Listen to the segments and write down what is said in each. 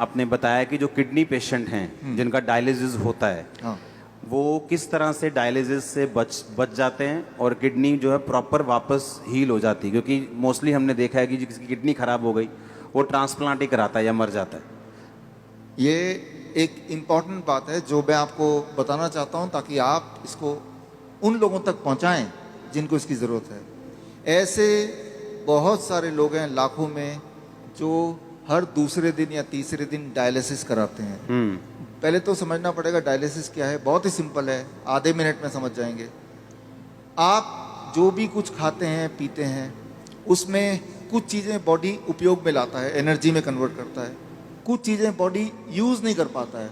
आपने बताया कि जो किडनी पेशेंट हैं जिनका डायलिसिस होता है, हाँ, वो किस तरह से डायलिसिस से बच जाते हैं और किडनी जो है प्रॉपर वापस हील हो जाती है, क्योंकि मोस्टली हमने देखा है कि जिसकी किडनी खराब हो गई वो ट्रांसप्लांट ही कराता है या मर जाता है। ये एक इम्पॉर्टेंट बात है जो मैं आपको बताना चाहता हूँ ताकि आप इसको उन लोगों तक पहुँचाएं जिनको इसकी ज़रूरत है। ऐसे बहुत सारे लोग हैं लाखों में जो हर दूसरे दिन या तीसरे दिन डायलिसिस कराते हैं। पहले तो समझना पड़ेगा डायलिसिस क्या है। बहुत ही सिंपल है, आधे मिनट में समझ जाएंगे। आप जो भी कुछ खाते हैं पीते हैं उसमें कुछ चीज़ें बॉडी उपयोग में लाता है, एनर्जी में कन्वर्ट करता है, कुछ चीज़ें बॉडी यूज़ नहीं कर पाता है,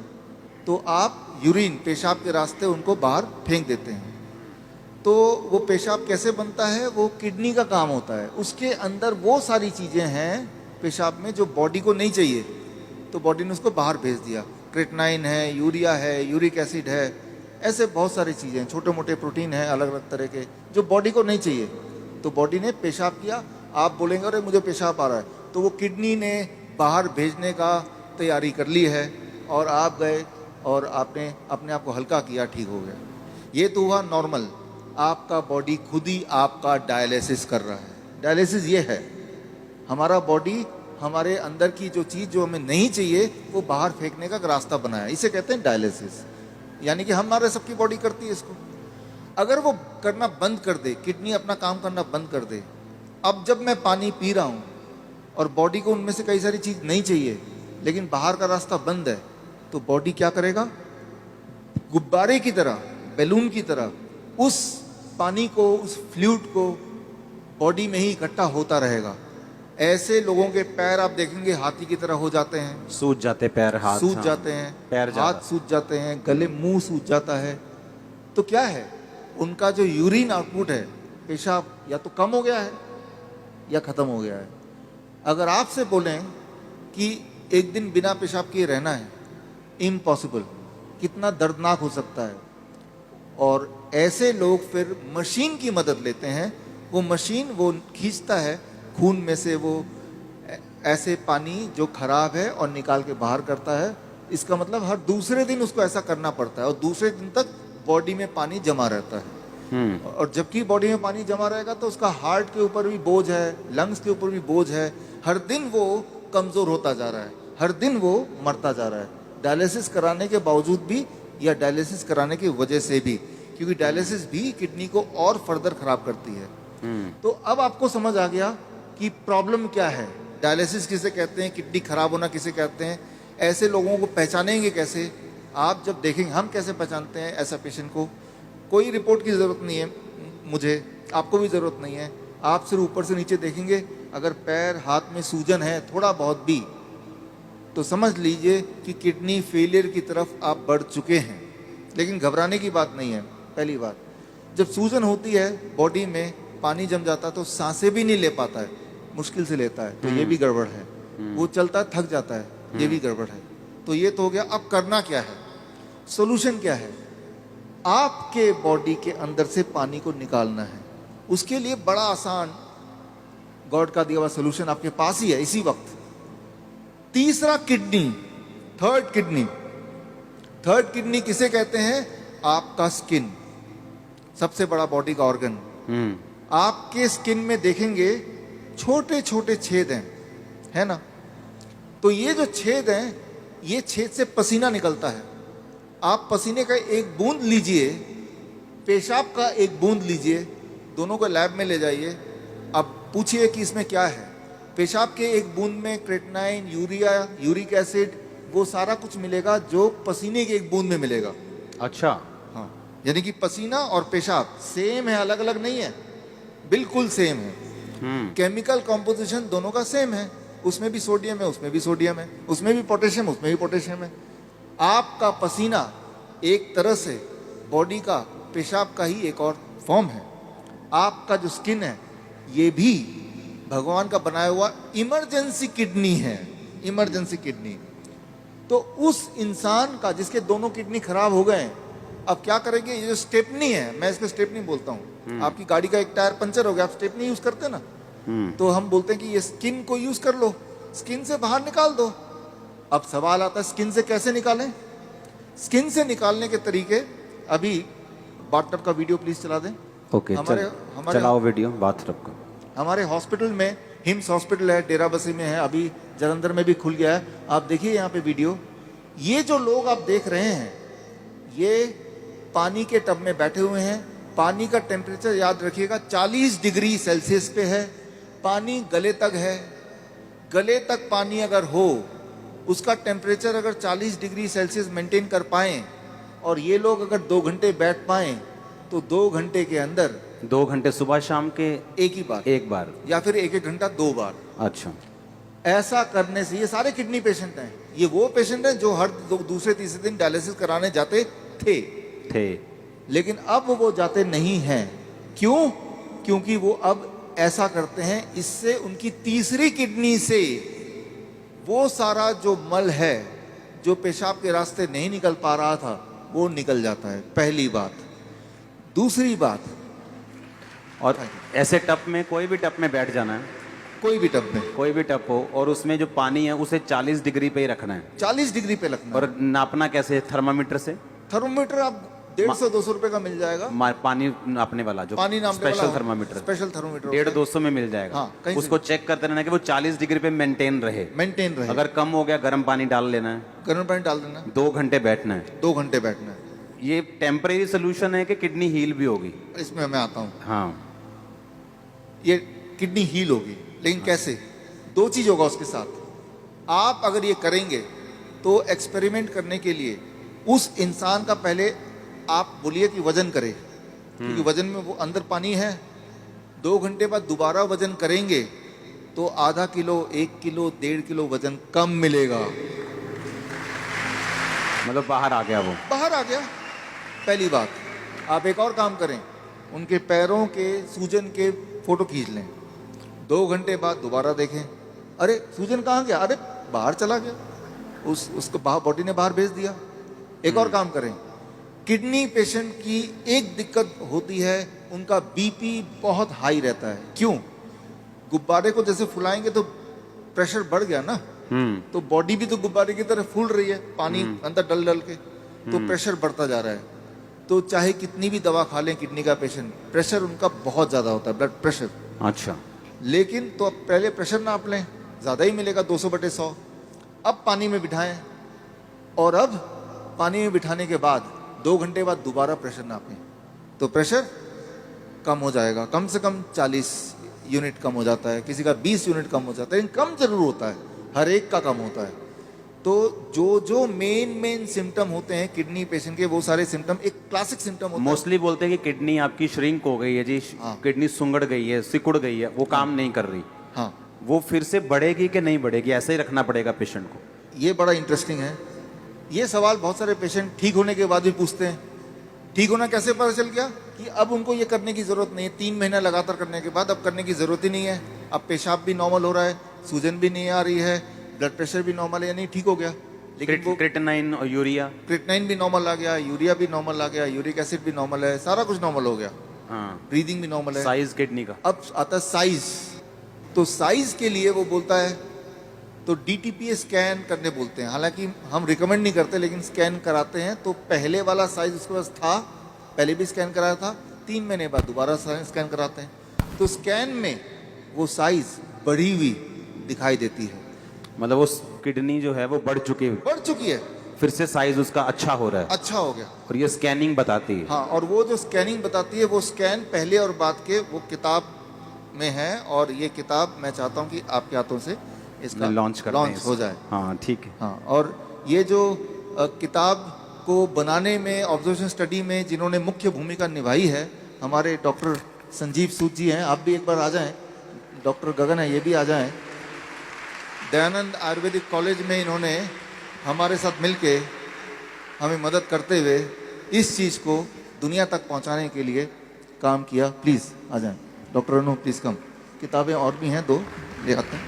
तो आप यूरिन पेशाब के रास्ते उनको बाहर फेंक देते हैं। तो वो पेशाब कैसे बनता है, वो किडनी का काम होता है। उसके अंदर वो सारी चीज़ें हैं पेशाब में जो बॉडी को नहीं चाहिए, तो बॉडी ने उसको बाहर भेज दिया। क्रेटनाइन है, यूरिया है, यूरिक एसिड है, ऐसे बहुत सारी चीज़ें, छोटे मोटे प्रोटीन हैं अलग अलग तरह के जो बॉडी को नहीं चाहिए, तो बॉडी ने पेशाब किया। आप बोलेंगे अरे मुझे पेशाब आ रहा है, तो वो किडनी ने बाहर भेजने का तैयारी कर ली है और आप गए और आपने अपने आप को हल्का किया, ठीक हो गया। ये तो हुआ नॉर्मल। आपका बॉडी खुद ही आपका डायलिसिस कर रहा है। डायलिसिस ये है, हमारा बॉडी हमारे अंदर की जो चीज़ जो हमें नहीं चाहिए वो बाहर फेंकने का रास्ता बनाया, इसे कहते हैं डायलिसिस। यानी कि हमारे सबकी बॉडी करती है इसको। अगर वो करना बंद कर दे, किडनी अपना काम करना बंद कर दे, अब जब मैं पानी पी रहा हूँ और बॉडी को उनमें से कई सारी चीज़ नहीं चाहिए लेकिन बाहर का रास्ता बंद है, तो बॉडी क्या करेगा, गुब्बारे की तरह, बैलून की तरह उस पानी को, उस फ्लूइड को बॉडी में ही इकट्ठा होता रहेगा। ऐसे लोगों के पैर आप देखेंगे हाथी की तरह हो जाते हैं, सूज जाते पैर, हाथ सूज हाँ, जाते हैं, पैर हाथ सूज जाते हैं, गले मुंह सूज जाता है। तो क्या है, उनका जो यूरिन आउटपुट है, पेशाब या तो कम हो गया है या खत्म हो गया है। अगर आपसे बोलें कि एक दिन बिना पेशाब किए रहना है, इम्पॉसिबल, कितना दर्दनाक हो सकता है। और ऐसे लोग फिर मशीन की मदद लेते हैं। वो मशीन वो खींचता है खून में से वो ऐसे पानी जो खराब है और निकाल के बाहर करता है। इसका मतलब हर दूसरे दिन उसको ऐसा करना पड़ता है और दूसरे दिन तक बॉडी में पानी जमा रहता है। और जबकि बॉडी में पानी जमा रहेगा तो उसका हार्ट के ऊपर भी बोझ है, लंग्स के ऊपर भी बोझ है। हर दिन वो कमज़ोर होता जा रहा है, हर दिन वो मरता जा रहा है, डायलिसिस कराने के बावजूद भी या डायलिसिस कराने की वजह से भी, क्योंकि डायलिसिस भी किडनी को और फर्दर खराब करती है। तो अब आपको समझ आ गया कि प्रॉब्लम क्या है, डायलिसिस किसे कहते हैं, किडनी खराब होना किसे कहते हैं। ऐसे लोगों को पहचानेंगे कैसे, आप जब देखेंगे। हम कैसे पहचानते हैं ऐसा पेशेंट को, कोई रिपोर्ट की ज़रूरत नहीं है मुझे, आपको भी ज़रूरत नहीं है। आप सिर्फ ऊपर से नीचे देखेंगे, अगर पैर हाथ में सूजन है थोड़ा बहुत भी, तो समझ लीजिए कि किडनी फेलियर की तरफ आप बढ़ चुके हैं। लेकिन घबराने की बात नहीं है। पहली बात, जब सूजन होती है बॉडी में, पानी जम जाता है तो सांसें भी नहीं ले पाता है, मुश्किल से लेता है, तो ये भी गड़बड़ है। वो चलता है थक जाता है, ये भी गड़बड़ है। तो ये तो हो गया। अब करना क्या है, सोल्यूशन क्या है, आपके बॉडी के अंदर से पानी को निकालना है। उसके लिए बड़ा आसान गॉड का दिया हुआ सोल्यूशन आपके पास ही है इसी वक्त। तीसरा kidney, third kidney. Third kidney किसे कहते हैं, आपका स्किन, सबसे बड़ा बॉडी का ऑर्गन। आपके स्किन में देखेंगे छोटे छोटे छेद हैं, है ना। तो ये जो छेद हैं, ये छेद से पसीना निकलता है। आप पसीने का एक बूंद लीजिए, पेशाब का एक बूंद लीजिए, दोनों को लैब में ले जाइए। अब पूछिए कि इसमें क्या है। पेशाब के एक बूंद में क्रेटनाइन, यूरिया, यूरिक एसिड, वो सारा कुछ मिलेगा जो पसीने के एक बूंद में मिलेगा। अच्छा, हाँ, यानी कि पसीना और पेशाब सेम है, अलग अलग नहीं है, बिल्कुल सेम है। केमिकल कॉम्पोजिशन दोनों का सेम है, उसमें भी सोडियम है, उसमें भी सोडियम है, उसमें भी पोटेशियम, उसमें भी पोटेशियम है। आपका पसीना एक तरह से बॉडी का पेशाब का ही एक और फॉर्म है। आपका जो स्किन है, ये भी भगवान का बनाया हुआ इमरजेंसी किडनी है, इमरजेंसी किडनी। तो उस इंसान का जिसके दोनों किडनी खराब हो गए, अब क्या करेंगे, ये जो स्टेपनी है, मैं इसको स्टेपनी बोलता हूँ। आपकी गाड़ी का एक टायर पंचर हो गया, आप स्टेपनी यूज करते हैं ना, तो हम बोलते हैं कि ये स्किन को यूज कर लो, स्किन से बाहर निकाल दो। अब सवाल आता है स्किन से कैसे निकालें। स्किन से निकालने के तरीके, अभी बाथटब का वीडियो प्लीज चला दें। ओके, चलाओ वीडियो बाथटब का। हमारे हॉस्पिटल में, हिम्स हॉस्पिटल है, डेरा बसी में है, अभी जलंधर में भी खुल गया है। आप देखिए यहाँ पे वीडियो, ये जो लोग आप देख रहे हैं ये पानी के टब में बैठे हुए हैं। पानी का टेम्परेचर याद रखिएगा 40 डिग्री सेल्सियस पे है। पानी गले तक है। गले तक पानी अगर हो, उसका टेम्परेचर अगर 40 डिग्री सेल्सियस मेंटेन कर पाएं और ये लोग अगर 2 घंटे बैठ पाएं तो 2 घंटे के अंदर 2 घंटे सुबह शाम के एक बार या फिर 1-1 घंटा 2 बार। अच्छा, ऐसा करने से, ये सारे किडनी पेशेंट हैं, ये वो पेशेंट हैं जो हर दूसरे तीसरे दिन डायलिसिस कराने जाते थे, लेकिन अब वो जाते नहीं हैं। क्यों? क्योंकि वो अब ऐसा करते हैं, इससे उनकी तीसरी किडनी से वो सारा जो मल है जो पेशाब के रास्ते नहीं निकल पा रहा था वो निकल जाता है। पहली बात। दूसरी बात, और ऐसे टब में, कोई भी टब में बैठ जाना है, कोई भी टब में, कोई भी टब हो, और उसमें जो पानी है उसे 40 डिग्री पे ही रखना है। 40 डिग्री पे रखना है। और नापना कैसे? थर्मामीटर से। थर्मोमीटर आप 150-200 रुपए का मिल जाएगा। पानी नापने वाला जो पानी नापने स्पेशल वाला थर्मामीटर, स्पेशल थर्मोमीटर 150-200 में मिल जाएगा। हाँ, कहीं से उसको चेक करते रहना कि वो 40 डिग्री पे मेंटेन रहे। अगर कम हो गया गर्म पानी डाल लेना है, गर्म पानी डाल देना, 2 घंटे बैठना है। 2 घंटे बैठना है। ये टेम्परेरी सोल्यूशन है कि किडनी हील भी होगी? इसमें मैं आता हूँ। हाँ, ये किडनी हील होगी, लेकिन कैसे? 2 चीज होगा उसके साथ। आप अगर ये करेंगे तो एक्सपेरिमेंट करने के लिए उस इंसान का पहले आप बोलिए कि वजन करे, क्योंकि वजन में वो अंदर पानी है। 2 घंटे बाद दोबारा वजन करेंगे तो आधा किलो, 1 किलो, 1.5 किलो वजन कम मिलेगा। मतलब बाहर आ गया, वो बाहर आ गया। पहली बात। आप एक और काम करें, उनके पैरों के सूजन के फोटो खींच लें। 2 घंटे बाद दोबारा देखें, अरे सूजन कहाँ गया? अरे बाहर चला गया, उसको बॉडी ने बाहर भेज दिया। एक और काम करें, किडनी पेशेंट की एक दिक्कत होती है, उनका बीपी बहुत हाई रहता है। क्यों? गुब्बारे को जैसे फुलाएंगे तो प्रेशर बढ़ गया ना, तो बॉडी भी तो गुब्बारे की तरह फूल रही है, पानी अंदर डल डल के, तो प्रेशर बढ़ता जा रहा है। तो चाहे कितनी भी दवा खा लें किडनी का पेशेंट, प्रेशर उनका बहुत ज्यादा होता है, ब्लड प्रेशर। अच्छा, लेकिन तो अब पहले प्रेशर नाप लें, ज्यादा ही मिलेगा 200/100। अब पानी में बिठाएं, और अब पानी में बिठाने के बाद 2 घंटे बाद दोबारा प्रेशर नापें, तो प्रेशर कम हो जाएगा। कम से कम 40 यूनिट कम हो जाता है, किसी का 20 यूनिट कम हो जाता है, लेकिन कम जरूर होता है, हर एक का कम होता है। तो जो मेन सिम्टम होते हैं किडनी पेशेंट के, वो सारे सिम्टम एक क्लासिक सिम्टम होता है। मोस्टली बोलते हैं कि किडनी आपकी श्रिंक हो गई है जी, किडनी सुंगड़ गई है, सिकुड़ गई है, वो काम नहीं कर रही। हाँ, वो फिर से बढ़ेगी कि नहीं बढ़ेगी? ऐसे ही रखना पड़ेगा पेशेंट को? ये बड़ा इंटरेस्टिंग है। ये सवाल बहुत सारे पेशेंट ठीक होने के बाद भी पूछते हैं। ठीक होना कैसे पता चल गया? कि अब उनको ये करने की जरूरत नहीं है। 3 महीना लगातार करने के बाद अब करने की जरूरत ही नहीं है। अब पेशाब भी नॉर्मल हो रहा है, सूजन भी नहीं आ रही है, ब्लड प्रेशर भी नॉर्मल है, यानी ठीक हो गया। लेकिन वो क्रिएटिनाइन और यूरिया, क्रिएटिनाइन भी नॉर्मल आ गया, यूरिया भी नॉर्मल आ गया, यूरिक एसिड भी नॉर्मल है, सारा कुछ नॉर्मल हो गया। हाँ, ब्रीदिंग भी नॉर्मल है। साइज किडनी का। अब आता है साइज। तो साइज के लिए वो बोलता है, तो डीटीपीए स्कैन करने बोलते हैं। हालांकि हम रिकमेंड नहीं करते, लेकिन स्कैन कराते हैं। तो पहले वाला साइज उसके पास था, पहले भी स्कैन कराया था, 3 महीने बाद दोबारा स्कैन कराते हैं। तो स्कैन में वो साइज बढ़ी हुई दिखाई देती है, मतलब वो किडनी जो है वो बढ़ चुकी है, फिर से साइज उसका अच्छा हो रहा है, अच्छा हो गया। और ये स्कैनिंग बताती है। हाँ, और वो जो स्कैनिंग बताती है, वो स्कैन पहले और बाद के वो किताब में है। और ये किताब मैं चाहता हूँ कि आपके हाथों से इसका लॉन्च हो जाए। हाँ, ठीक है। हाँ, और ये जो किताब को बनाने में, ऑब्जर्वेशन स्टडी में जिन्होंने मुख्य भूमिका निभाई है, हमारे डॉक्टर संजीव सूद जी हैं। आप भी एक बार आ जाएं। डॉक्टर गगन है, ये भी आ जाएं। दयानंद आयुर्वेदिक कॉलेज में इन्होंने हमारे साथ मिलके हमें मदद करते हुए इस चीज़ को दुनिया तक पहुंचाने के लिए काम किया। प्लीज़ आ जाएं। डॉक्टर अनु, प्लीज़ कम। किताबें और भी हैं, 2 ले आते हैं।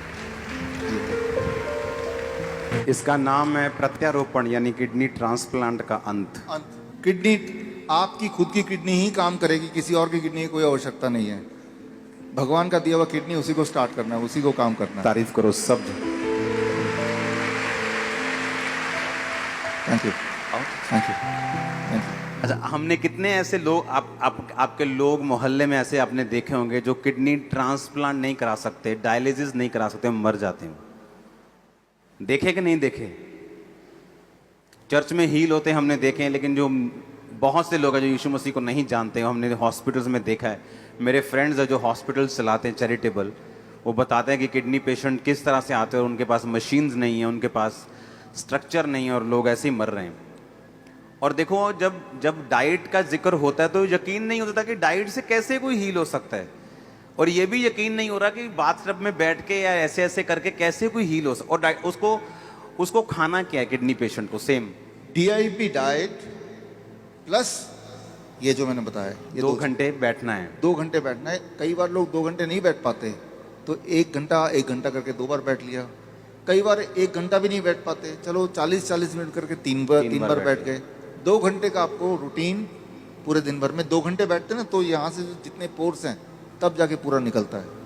इसका नाम है प्रत्यारोपण, यानी किडनी ट्रांसप्लांट का अंत। किडनी, आपकी खुद की किडनी ही काम करेगी, किसी और की किडनी की कोई आवश्यकता नहीं है। भगवान का दिया हुआ किडनी, उसी को स्टार्ट करना है, उसी को काम करना है। तारीफ करो सब। Thank you, thank you, thank you. अच्छा, हमने कितने ऐसे लोग आपके लोग मोहल्ले में ऐसे आपने देखे होंगे जो किडनी ट्रांसप्लांट नहीं करा सकते, डायलिसिस नहीं करा सकते, मर जाते हैं। देखे कि नहीं देखे? चर्च में हील होते हमने देखे हैं, लेकिन जो बहुत से लोग हैं जो यीशु मसीह को नहीं जानते, हमने हॉस्पिटल्स में देखा है। मेरे फ्रेंड्स हैं जो हॉस्पिटल्स चलाते हैं चैरिटेबल, वो बताते हैं कि किडनी पेशेंट किस तरह से आते हैं और उनके पास मशीन्स नहीं है, उनके पास स्ट्रक्चर नहीं है और लोग ऐसे ही मर रहे हैं। और देखो, जब डाइट का जिक्र होता है तो यकीन नहीं होता कि डाइट से कैसे कोई हील हो सकता है, और ये भी यकीन नहीं हो रहा कि बाथटब में बैठ के या ऐसे ऐसे करके कैसे कोई हील हो सकता। और उसको खाना क्या है किडनी पेशेंट को? सेम DIP डाइट प्लस ये जो मैंने बताया, ये 2 घंटे बैठना है। 2 घंटे बैठना है। कई बार लोग 2 घंटे नहीं बैठ पाते, तो 1 घंटा करके 2 बार बैठ लिया। कई बार 1 घंटा भी नहीं बैठ पाते, चलो 40 मिनट करके 3 बार बैठ गए। 2 घंटे का आपको रूटीन पूरे दिन भर में 2 घंटे बैठते ना, तो यहाँ से जितने पोर्स हैं तब जाके पूरा निकलता है।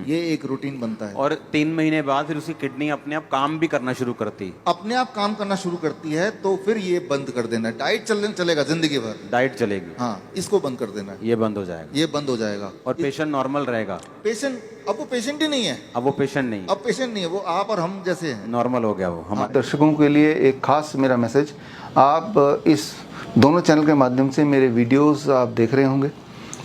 ये एक रूटीन बनता है। और 3 महीने बाद फिर उसकी किडनी अपने आप काम भी करना शुरू करती है। अपने आप काम करना शुरू करती है, तो फिर ये बंद कर देना है। डाइट चलेगा जिंदगी भर, डाइट चलेगी, हाँ, इसको बंद कर देना है। ये बंद हो जाएगा, ये बंद हो जाएगा और पेशेंट नॉर्मल रहेगा। पेशेंट अब वो पेशेंट ही नहीं है, अब वो पेशेंट नहीं, अब पेशेंट नहीं है, वो आप और हम जैसे हैं। नॉर्मल हो गया वो। हमारे दर्शकों के लिए एक खास मेरा मैसेज, आप इस दोनों चैनल के माध्यम से मेरे वीडियोस आप देख रहे होंगे,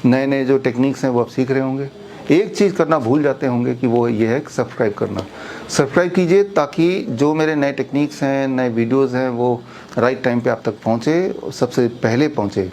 नए नए जो टेक्निक्स हैं वो आप सीख रहे होंगे। एक चीज़ करना भूल जाते होंगे कि वो ये है कि सब्सक्राइब करना। सब्सक्राइब कीजिए ताकि जो मेरे नए टेक्निक्स हैं, नए वीडियोस हैं, वो राइट टाइम पे आप तक पहुँचे, सबसे पहले पहुँचे।